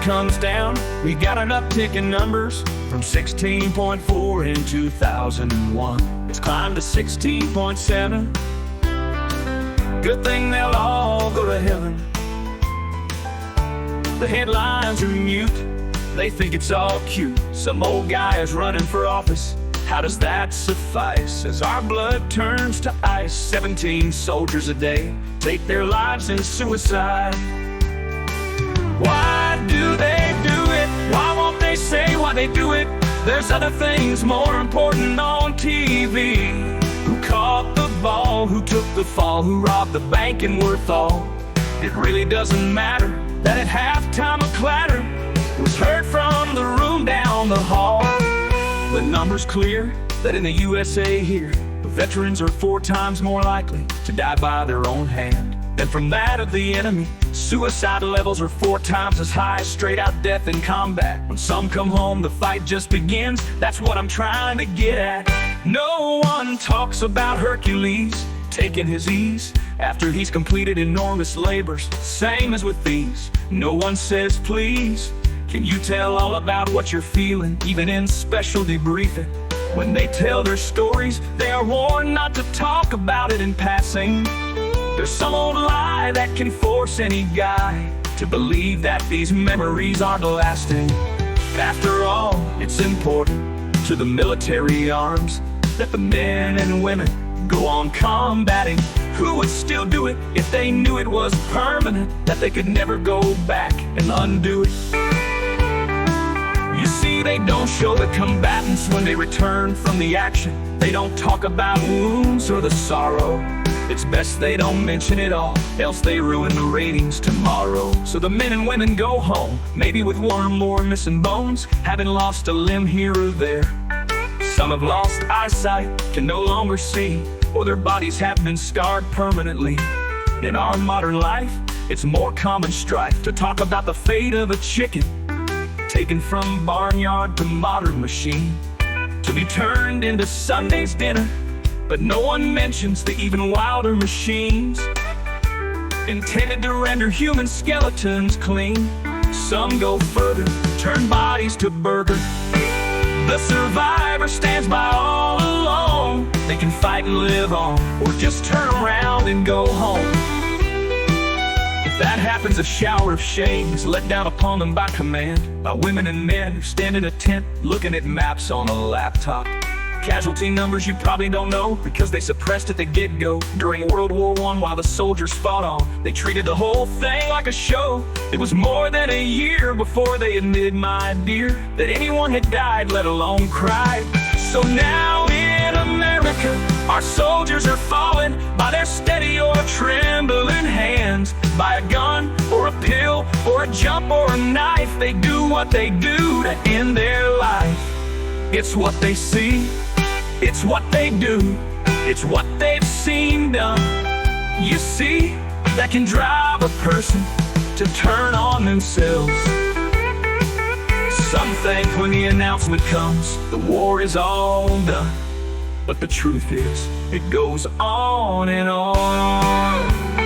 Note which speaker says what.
Speaker 1: comes down, we got an uptick in numbers from 16.4 in 2001. It's climbed to 16.7. Good thing they'll all go to heaven. The headlines are mute, they think it's all cute. Some old guy is running for office. How does that suffice? As our blood turns to ice, 17 soldiers a day take their lives in suicide. Why do they do it? Why won't they say why they do it? There's other things more important on TV. Who caught the ball? Who took the fall? Who robbed the bank and worth all? It really doesn't matter that at halftime a clatter was heard from the room down the hall. The number's clear that in the USA here, the veterans are 4 times more likely to die by their own hand than from that of the enemy. Suicide levels are 4 times as high as straight out death in combat. When some come home, the fight just begins. That's what I'm trying to get at. No one talks about Hercules taking his ease after he's completed enormous labors, same as with these. No one says please, can you tell all about what you're feeling, even in special debriefing? When they tell their stories, they are warned not to talk about it in passing. There's some old lie that can force any guy to believe that these memories aren't lasting. After all, it's important to the military arms that the men and women go on combating. Who would still do it if they knew it was permanent, that they could never go back and undo it? You see, they don't show the combatants when they return from the action. They don't talk about wounds or the sorrow. It's best they don't mention it all, else they ruin the ratings tomorrow. So the men and women go home, maybe with 1 or more missing bones, having lost a limb here or there. Some have lost eyesight, can no longer see, or their bodies have been scarred permanently. In our modern life, it's more common strife to talk about the fate of a chicken taken from barnyard to modern machine, to be turned into Sunday's dinner. But no one mentions the even wilder machines intended to render human skeletons clean. Some go further, turn bodies to burger. The survivor stands by all alone. They can fight and live on, or just turn around and go home. If that happens, a shower of shame is let down upon them by command, by women and men who stand in a tent looking at maps on a laptop. Casualty numbers you probably don't know, because they suppressed at the get-go. During World War I, while the soldiers fought on, they treated the whole thing like a show. It was more than a year before they admitted, my dear, that anyone had died, let alone cried. So now in America, our soldiers are falling by their steady or trembling hands, by a gun or a pill or a jump or a knife. They do what they do to end their life. It's what they see, it's what they do, it's what they've seen done. You see, that can drive a person to turn on themselves. Some think when the announcement comes, the war is all done. But the truth is, it goes on and on.